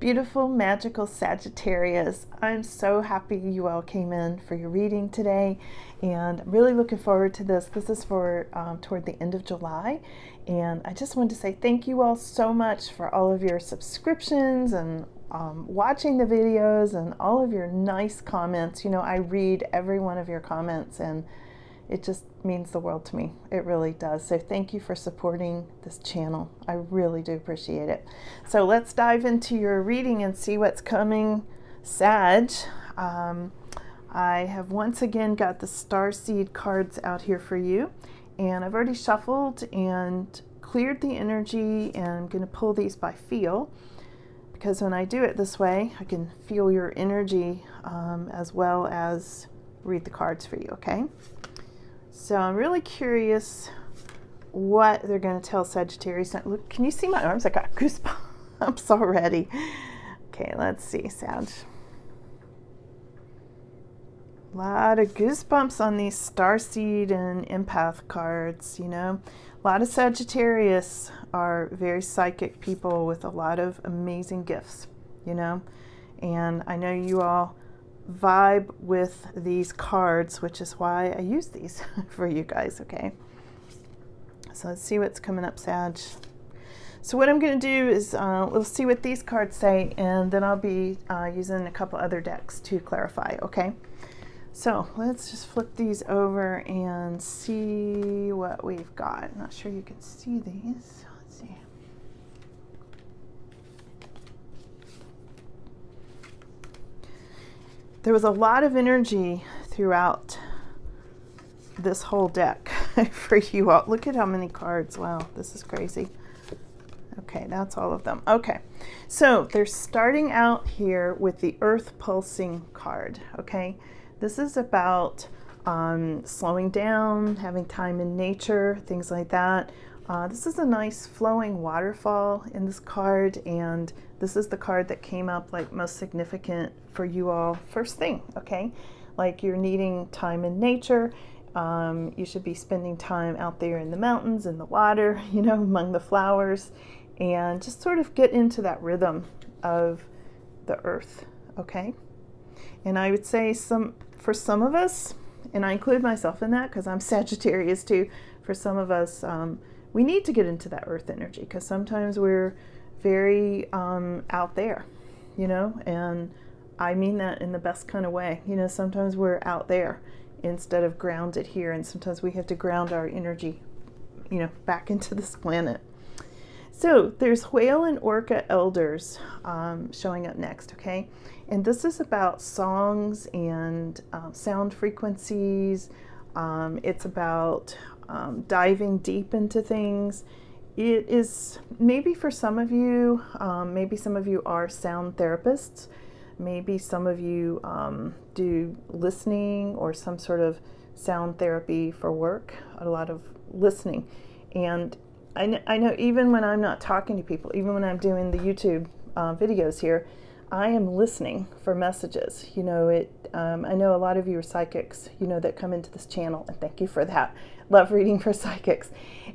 beautiful, magical Sagittarius. I'm so happy you all came in for your reading today, and I'm really looking forward to this. This is for toward the end of July, and I just wanted to say thank you all so much for all of your subscriptions and watching the videos and all of your nice comments. You know, I read every one of your comments, and it just means the world to me. It really does. So thank you for supporting this channel. I really do appreciate it. So let's dive into your reading and see what's coming, Sag. I have once again got the Starseed cards out here for you, and I've already shuffled and cleared the energy, and I'm going to pull these by feel, because when I do it this way, I can feel your energy as well as read the cards for you, okay? So I'm really curious what they're going to tell Sagittarius. Now, look, can you see my arms? I got goosebumps already. Okay, let's see, Sag. A lot of goosebumps on these Starseed and Empath cards, you know. A lot of Sagittarius are very psychic people with a lot of amazing gifts, you know. And I know you all vibe with these cards, which is why I use these for you guys, okay? So let's see what's coming up, Sag. So what I'm going to do is we'll see what these cards say, and then I'll be using a couple other decks to clarify, okay? So let's just flip these over and see what we've got. Not sure you can see these. Let's see. There was a lot of energy throughout this whole deck for you all. Look at how many cards. Wow, this is crazy. Okay, that's all of them. Okay, so they're starting out here with the Earth Pulsing card, okay? This is about slowing down, having time in nature, things like that. This is a nice flowing waterfall in this card, and this is the card that came up like most significant for you all first thing, okay? Like you're needing time in nature. You should be spending time out there in the mountains, in the water, you know, among the flowers, and just sort of get into that rhythm of the earth, okay? And I would say for some of us, and I include myself in that because I'm Sagittarius too, for some of us, we need to get into that earth energy, because sometimes we're very out there, you know, and I mean that in the best kind of way. You know, sometimes we're out there instead of grounded here, and sometimes we have to ground our energy, you know, back into this planet. So there's whale and orca elders showing up next, okay? And this is about songs and sound frequencies. It's about diving deep into things. It is maybe for some of you, maybe some of you are sound therapists. Maybe some of you do listening or some sort of sound therapy for work, a lot of listening. And I know even when I'm not talking to people, even when I'm doing the YouTube videos here, I am listening for messages. You know, I know a lot of you are psychics, you know, that come into this channel, and thank you for that. Love reading for psychics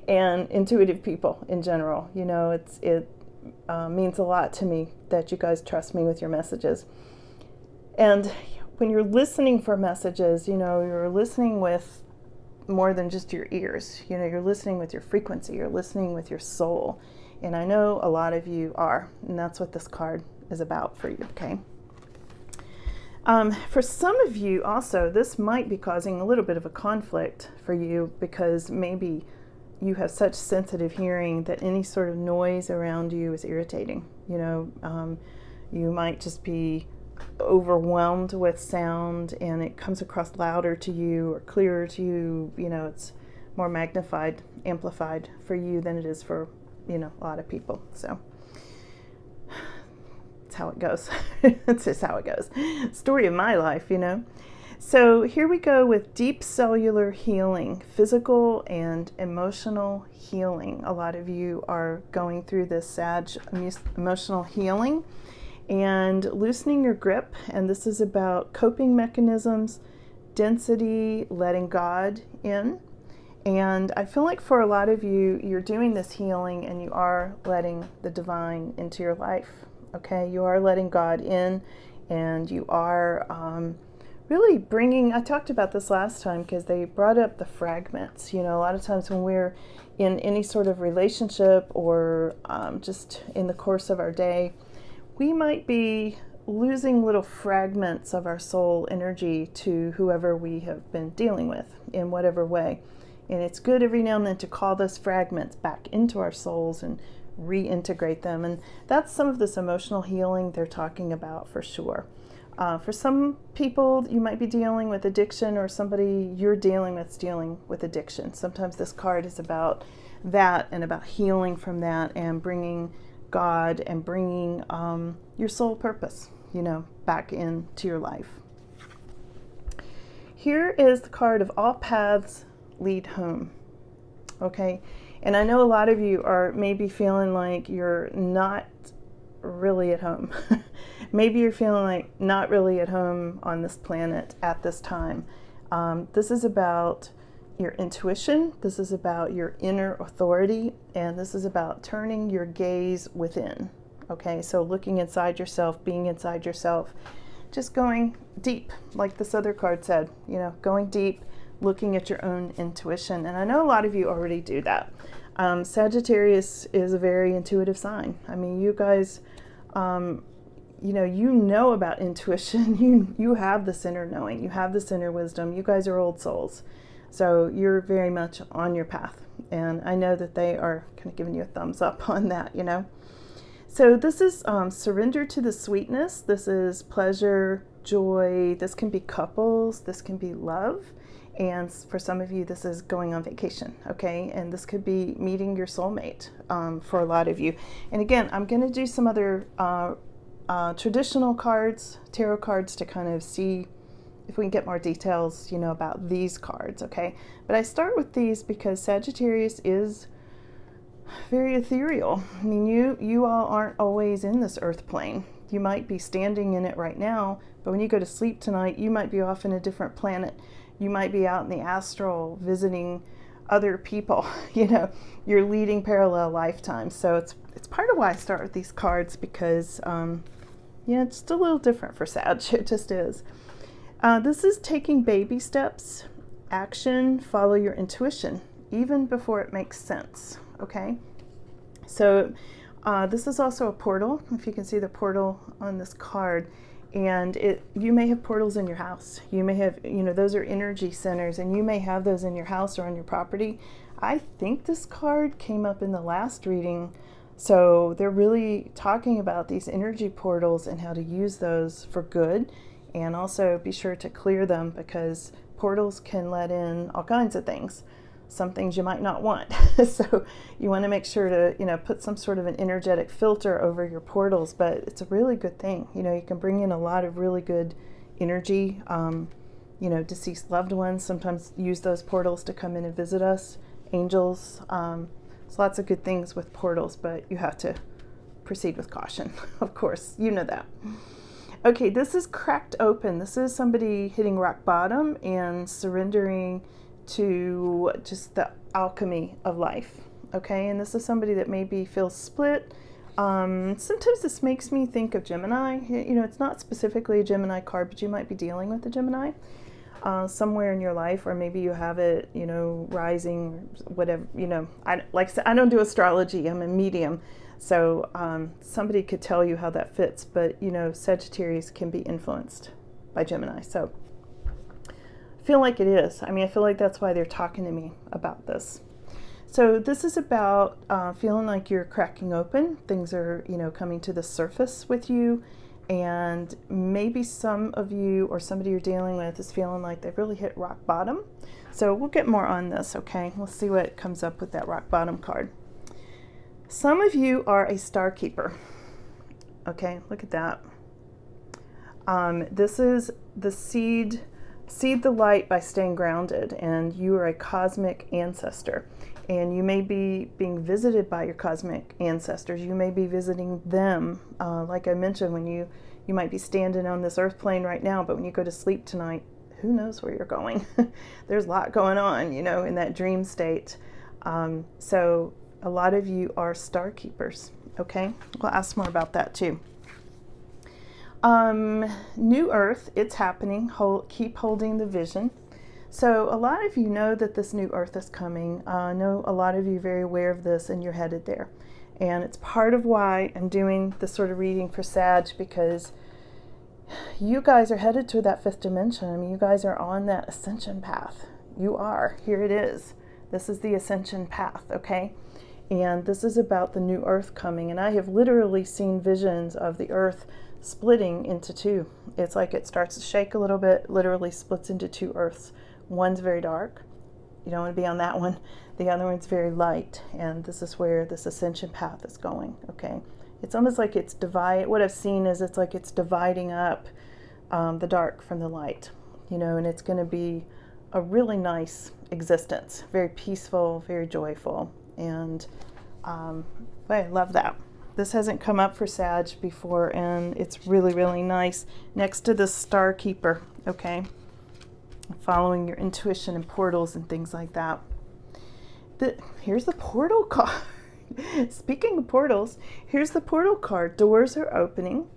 and intuitive people in general. You know, it means a lot to me that you guys trust me with your messages. And when you're listening for messages, you know, you're listening with more than just your ears. You know, you're listening with your frequency, you're listening with your soul. And I know a lot of you are, and that's what this card is about for you, okay? For some of you also, this might be causing a little bit of a conflict for you, because maybe you have such sensitive hearing that any sort of noise around you is irritating. You know, you might just be overwhelmed with sound, and it comes across louder to you or clearer to you. You know, it's more magnified, amplified for you than it is for, you know, a lot of people. So it's how it goes. It's just how it goes. Story of my life, you know. So here we go with deep cellular healing, physical and emotional healing. A lot of you are going through this Sag emotional healing and loosening your grip. And this is about coping mechanisms, density, letting God in. And I feel like for a lot of you, you're doing this healing and you are letting the divine into your life okay? You are letting God in, and you are really bringing, I talked about this last time because they brought up the fragments. You know, a lot of times when we're in any sort of relationship or just in the course of our day, we might be losing little fragments of our soul energy to whoever we have been dealing with in whatever way. And it's good every now and then to call those fragments back into our souls and reintegrate them. And that's some of this emotional healing they're talking about for sure. For some people, you might be dealing with addiction, or somebody you're dealing with addiction. Sometimes this card is about that and about healing from that and bringing God and bringing your soul purpose, you know, back into your life. Here is the card of all paths lead home. Okay, and I know a lot of you are maybe feeling like you're not really at home. Maybe you're feeling like not really at home on this planet at this time. This is about your intuition. This is about your inner authority, and this is about turning your gaze within. Okay, so looking inside yourself, being inside yourself, just going deep, like this other card said, you know, going deep, looking at your own intuition. And I know a lot of you already do that. Sagittarius is a very intuitive sign. I mean, you guys, you know about intuition. You have this inner knowing. You have this inner wisdom. You guys are old souls. So you're very much on your path. And I know that they are kind of giving you a thumbs up on that, you know. So this is surrender to the sweetness. This is pleasure, joy. This can be couples. This can be love. And for some of you, this is going on vacation, okay? And this could be meeting your soulmate for a lot of you. And again, I'm going to do some other traditional cards, tarot cards, to kind of see if we can get more details, you know, about these cards, okay? But I start with these because Sagittarius is very ethereal. I mean, you all aren't always in this earth plane. You might be standing in it right now, but when you go to sleep tonight, you might be off in a different planet. You might be out in the astral visiting other people. You know, you're leading parallel lifetimes. So it's part of why I start with these cards, because it's just a little different for Sag. It just is. This is taking baby steps, action, follow your intuition, even before it makes sense. Okay, so this is also a portal. If you can see the portal on this card. And you may have portals in your house. You may have, those are energy centers, and you may have those in your house or on your property. I think this card came up in the last reading. So they're really talking about these energy portals and how to use those for good. And also be sure to clear them, because portals can let in all kinds of things. Some things you might not want. So you want to make sure to, put some sort of an energetic filter over your portals, but it's a really good thing. You can bring in a lot of really good energy. Deceased loved ones sometimes use those portals to come in and visit us. Angels. There's lots of good things with portals, but you have to proceed with caution. Of course, you know that. Okay, this is cracked open. This is somebody hitting rock bottom and surrendering to just the alchemy of life, okay? And this is somebody that maybe feels split. Sometimes this makes me think of Gemini. It's not specifically a Gemini card, but you might be dealing with a Gemini somewhere in your life, or maybe you have it, rising, whatever, I don't do astrology. I'm a medium. So somebody could tell you how that fits, but, Sagittarius can be influenced by Gemini. So I feel like it is. I feel like that's why they're talking to me about this. So this is about feeling like you're cracking open. Things are, coming to the surface with you. And maybe some of you or somebody you're dealing with is feeling like they've really hit rock bottom. So we'll get more on this, okay? We'll see what comes up with that rock bottom card. Some of you are a star keeper. Okay, look at that. This is the seed the light by staying grounded, and you are a cosmic ancestor, and you may be being visited by your cosmic ancestors. You may be visiting them. Like I mentioned, when you might be standing on this earth plane right now, but when you go to sleep tonight, who knows where you're going? There's a lot going on, in that dream state. So a lot of you are star keepers, okay? We'll ask more about that too. New Earth, it's happening. Keep holding the vision. So a lot of you know that this new Earth is coming. I know a lot of you are very aware of this and you're headed there. And it's part of why I'm doing this sort of reading for Sag, because you guys are headed to that fifth dimension. I mean, you guys are on that ascension path. You are. Here it is. This is the ascension path, okay? And this is about the new Earth coming. And I have literally seen visions of the Earth splitting into two. It's like it starts to shake a little bit, literally splits into two Earths. One's very dark. You don't want to be on that one. The other one's very light. And this is where this ascension path is going, okay? It's almost like it's what I've seen is it's like it's dividing up the dark from the light, you know, and it's going to be a really nice existence, very peaceful, very joyful. And I love that. This hasn't come up for Sag before, and it's really, really nice. Next to the Star Keeper, okay? Following your intuition and portals and things like that. Here's the portal card. Speaking of portals, here's the portal card. Doors are opening.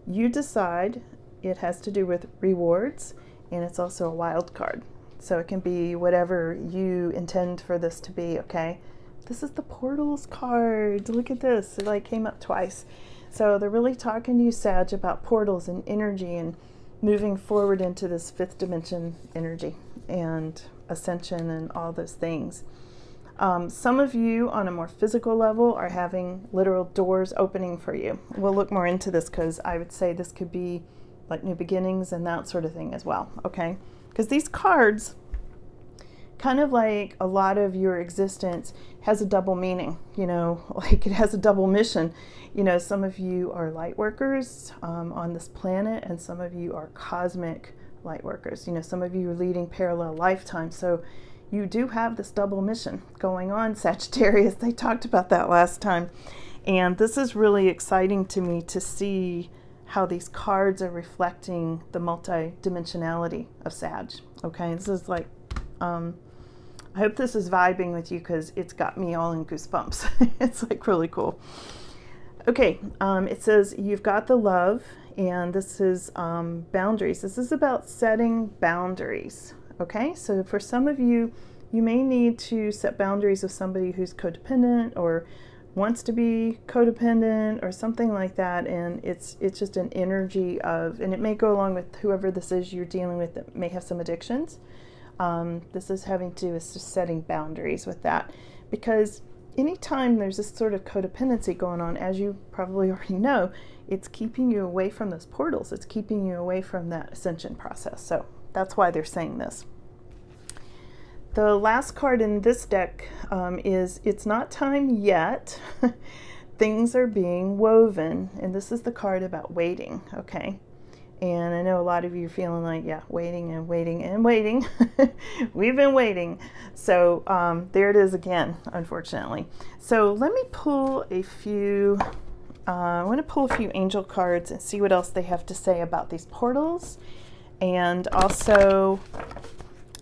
You decide. It has to do with rewards, and it's also a wild card. So it can be whatever you intend for this to be, okay? This is the portals card. Look at this. It like came up twice. So they're really talking to you, Sag, about portals and energy and moving forward into this fifth dimension energy and ascension and all those things. Some of you on a more physical level are having literal doors opening for you. We'll look more into this because I would say this could be like new beginnings and that sort of thing as well, okay? Because these cards, kind of like a lot of your existence, has a double meaning, you know, like it has a double mission. You know, some of you are light workers on this planet, and some of you are cosmic light workers. You know, some of you are leading parallel lifetimes. So you do have this double mission going on, Sagittarius. They talked about that last time. And this is really exciting to me to see how these cards are reflecting the multi-dimensionality of Sag. Okay, this is like, I hope this is vibing with you because it's got me all in goosebumps. It's like really cool. Okay, it says you've got the love, and this is boundaries. This is about setting boundaries. Okay, so for some of you, you may need to set boundaries with somebody who's codependent or wants to be codependent or something like that, and it's just an energy of, and it may go along with whoever this is you're dealing with that may have some addictions. This is having to do with just setting boundaries with that, because anytime there's this sort of codependency going on, as you probably already know, it's keeping you away from those portals. It's keeping you away from that ascension process. So that's why they're saying this. The last card in this deck is It's Not Time Yet. Things are being woven. And this is the card about waiting, okay? And I know a lot of you are feeling like, yeah, waiting and waiting and waiting. We've been waiting. So there it is again, unfortunately. So let me pull a few, I want to pull a few angel cards and see what else they have to say about these portals, and also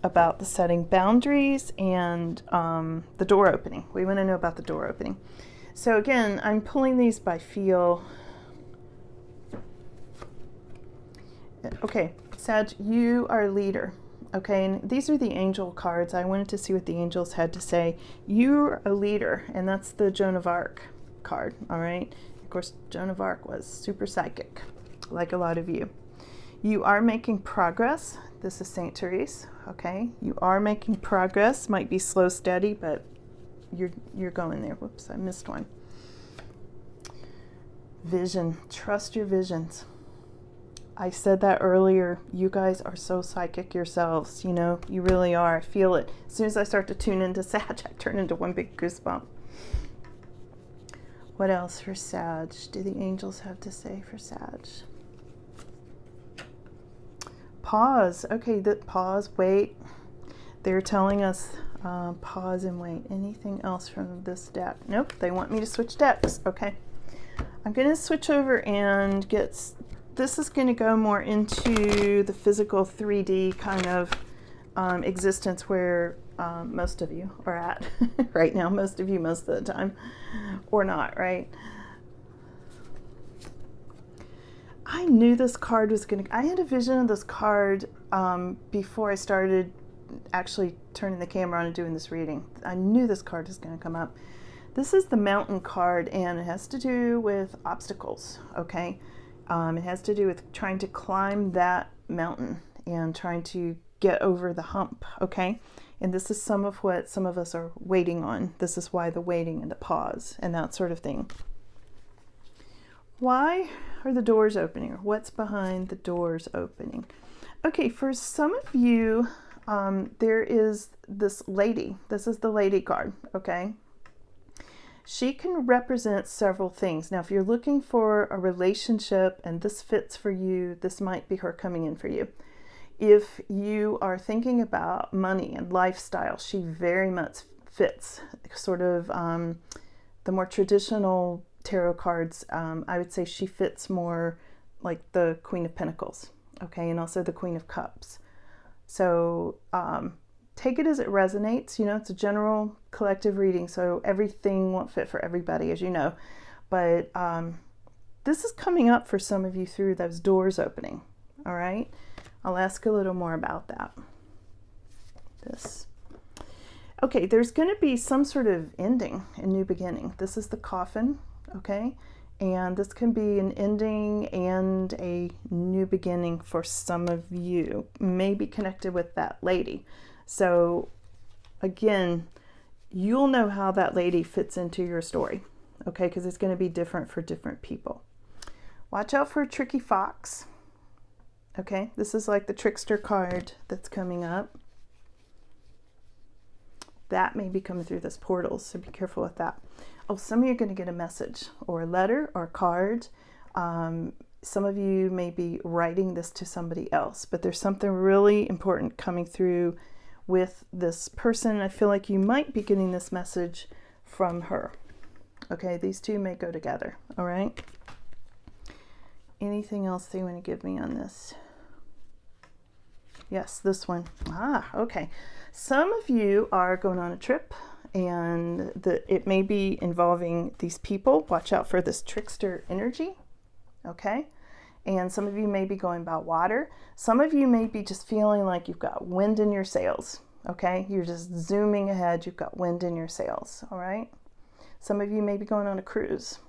about the setting boundaries and the door opening. We want to know about the door opening. So again, I'm pulling these by feel. Okay, Sag, you are a leader. Okay, and these are the angel cards. I wanted to see what the angels had to say. You're a leader, and that's the Joan of Arc card, all right? Of course, Joan of Arc was super psychic, like a lot of you. You are making progress. This is Sagittarius, okay? You are making progress. Might be slow, steady, but you're going there. Whoops, I missed one. Vision. Trust your visions. I said that earlier. You guys are so psychic yourselves. You know, you really are. I feel it. As soon as I start to tune into Sag, I turn into one big goosebump. What else for Sag? Do the angels have to say for Sag? Pause. Okay, pause, wait. They're telling us pause and wait. Anything else from this deck? Nope, they want me to switch decks. Okay. I'm going to switch over and get, this is going to go more into the physical 3D kind of existence where most of you are at right now. Most of you most of the time, or not, right? I knew this card was going to, I had a vision of this card before I started actually turning the camera on and doing this reading. I knew this card was going to come up. This is the Mountain card, and it has to do with obstacles, okay? It has to do with trying to climb that mountain and trying to get over the hump, okay? And this is some of what some of us are waiting on. This is why the waiting and the pause and that sort of thing. Why are the doors opening? Or what's behind the doors opening? Okay, for some of you, there is this lady. This is the lady card, okay? She can represent several things. Now, if you're looking for a relationship and this fits for you, this might be her coming in for you. If you are thinking about money and lifestyle, she very much fits. Sort of the more traditional tarot cards, I would say she fits more like the Queen of Pentacles, okay, and also the Queen of Cups. So take it as it resonates. You know, it's a general collective reading, so everything won't fit for everybody, as you know. But this is coming up for some of you through those doors opening, all right? I'll ask a little more about that. This. Okay, there's going to be some sort of ending, a new beginning. This is the Coffin, okay? And this can be an ending and a new beginning for some of you, maybe connected with that lady. So again, you'll know how that lady fits into your story, okay? Because it's going to be different for different people. Watch out for a tricky fox. Okay, this is like the trickster card that's coming up. That may be coming through this portal, so be careful with that. Oh, some of you are going to get a message or a letter or a card. Some of you may be writing this to somebody else, but there's something really important coming through with this person. I feel like you might be getting this message from her. Okay, these two may go together, all right? Anything else they want to give me on this? Yes, this one. Ah, okay. Some of you are going on a trip, and it may be involving these people. Watch out for this trickster energy, okay? And some of you may be going by water. Some of you may be just feeling like you've got wind in your sails, okay? You're just zooming ahead. You've got wind in your sails, all right? Some of you may be going on a cruise,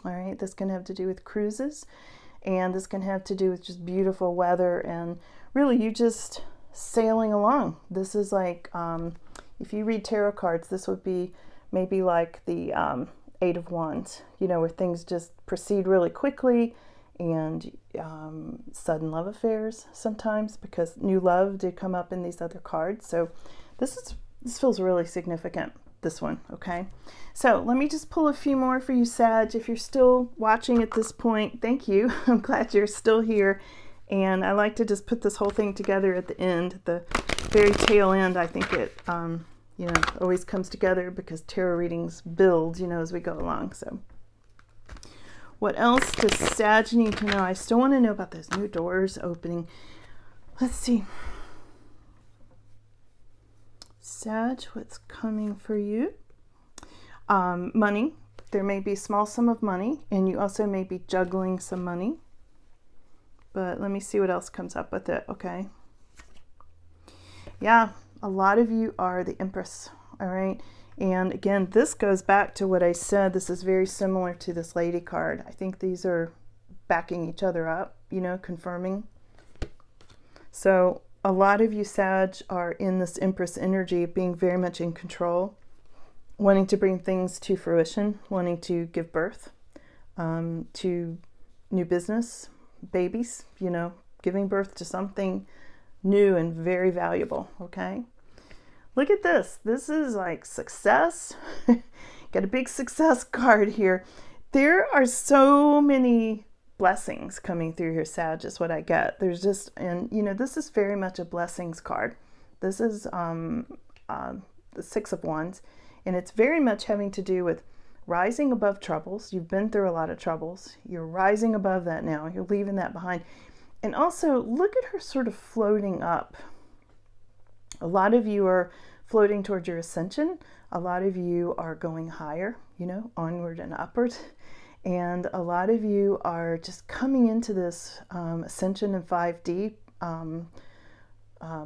all right? This can have to do with cruises, and this can have to do with just beautiful weather and really you just sailing along. This is like, if you read tarot cards, this would be maybe like the Eight of Wands, you know, where things just proceed really quickly, and sudden love affairs sometimes, because new love did come up in these other cards. So this feels really significant, this one, okay? So let me just pull a few more for you, Sag. If you're still watching at this point, thank you. I'm glad you're still here. And I like to just put this whole thing together at the end, the very tail end. I think it, you know, always comes together because tarot readings build, you know, as we go along. So what else does Sag need to know? I still want to know about those new doors opening. Let's see. Sag, what's coming for you? Money. There may be a small sum of money, and you also may be juggling some money. But let me see what else comes up with it, okay? Yeah, a lot of you are the Empress, all right? And again, this goes back to what I said. This is very similar to this lady card. I think these are backing each other up, you know, confirming. So a lot of you, Sag, are in this Empress energy, being very much in control, wanting to bring things to fruition, wanting to give birth to new business, babies, you know, giving birth to something new and very valuable, okay? Look at this. This is like success. Got a big success card here. There are so many blessings coming through here, Sag, is what I get. There's just, and you know, this is very much a blessings card. This is the Six of Wands, and it's very much having to do with rising above troubles. You've been through a lot of troubles. You're rising above that now. You're leaving that behind. And also, look at her sort of floating up. A lot of you are floating towards your ascension. A lot of you are going higher, you know, onward and upward. And a lot of you are just coming into this ascension in 5D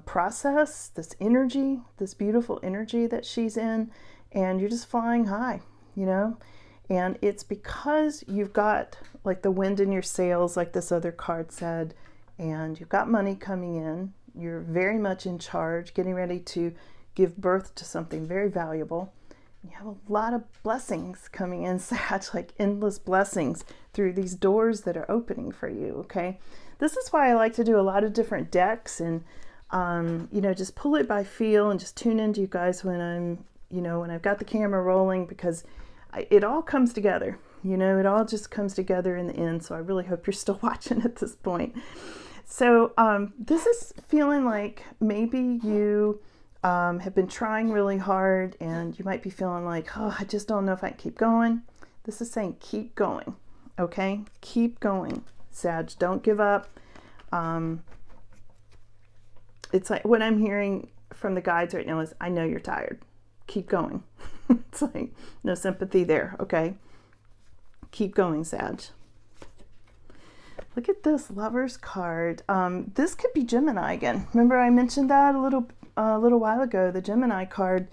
process, this energy, this beautiful energy that she's in, and you're just flying high, you know? And it's because you've got like the wind in your sails, like this other card said, and you've got money coming in. You're very much in charge, getting ready to give birth to something very valuable. You have a lot of blessings coming in, Sag, like endless blessings through these doors that are opening for you, okay? This is why I like to do a lot of different decks and, you know, just pull it by feel and just tune into you guys when I'm, you know, when I've got the camera rolling, because it all comes together, you know, it all just comes together in the end. So I really hope you're still watching at this point. So this is feeling like maybe you have been trying really hard and you might be feeling like, oh, I just don't know if I can keep going. This is saying keep going, okay? Keep going, Sag. Don't give up. It's like what I'm hearing from the guides right now is, I know you're tired. Keep going. It's like no sympathy there, okay? Keep going, Sag. Look at this Lover's card. This could be Gemini again. Remember I mentioned that a little while ago. The Gemini card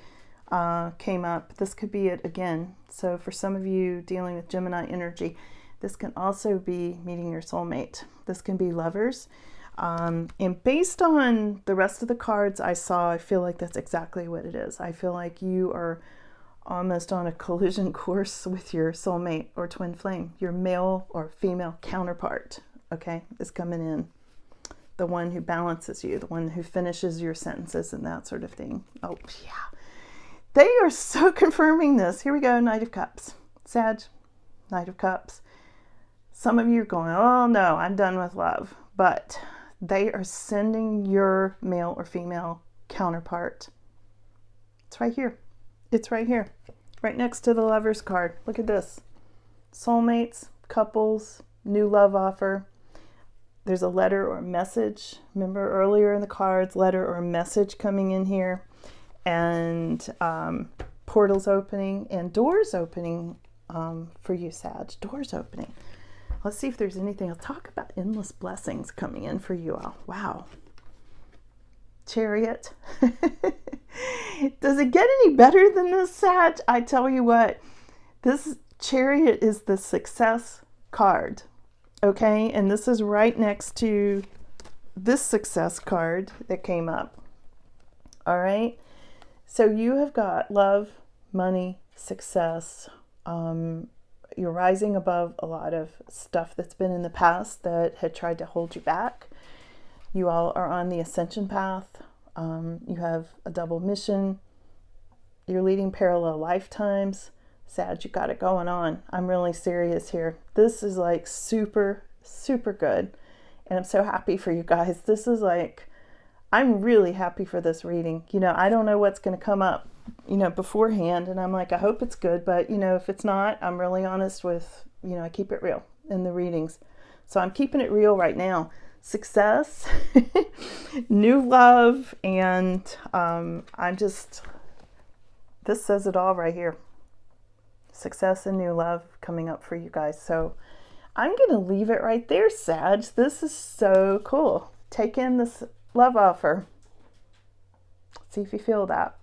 came up. This could be it again. So for some of you dealing with Gemini energy, this can also be meeting your soulmate. This can be lovers. And based on the rest of the cards I saw, I feel like that's exactly what it is. I feel like you are almost on a collision course with your soulmate or twin flame, your male or female counterpart, okay, is coming in. The one who balances you, the one who finishes your sentences and that sort of thing. Oh, yeah. They are so confirming this. Here we go, Knight of Cups. Sag, Knight of Cups. Some of you are going, oh no, I'm done with love. But they are sending your male or female counterpart. It's right here. It's right here. Right next to the Lover's card. Look at this. Soulmates, couples, new love offer. There's a letter or a message. Remember earlier in the cards, letter or message coming in here. And portals opening and doors opening for you, Sag. Doors opening. Let's see if there's anything. I'll talk about endless blessings coming in for you all. Wow. Chariot. Does it get any better than this, Sag? I tell you what, this Chariot is the success card, okay? And this is right next to this success card that came up, all right? So you have got love, money, success. You're rising above a lot of stuff that's been in the past that had tried to hold you back. You all are on the ascension path. You have a double mission. You're leading parallel lifetimes. Sag, you got it going on. I'm really serious here. This is like super, super good. And I'm so happy for you guys. This is like, I'm really happy for this reading. You know, I don't know what's going to come up, you know, beforehand. And I'm like, I hope it's good. But, you know, if it's not, I'm really honest with, you know, I keep it real in the readings. So I'm keeping it real right now. Success, new love, and I'm just, this says it all right here. Success and new love coming up for you guys. So I'm going to leave it right there, Sag. This is so cool. Take in this love offer. See if you feel that.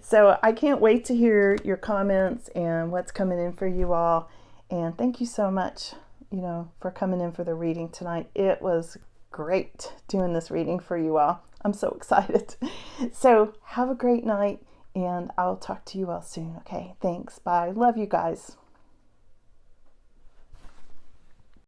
So I can't wait to hear your comments and what's coming in for you all. And thank you so much, you know, for coming in for the reading tonight. It was great doing this reading for you all. I'm so excited. So have a great night, and I'll talk to you all soon. Okay, thanks. Bye. Love you guys.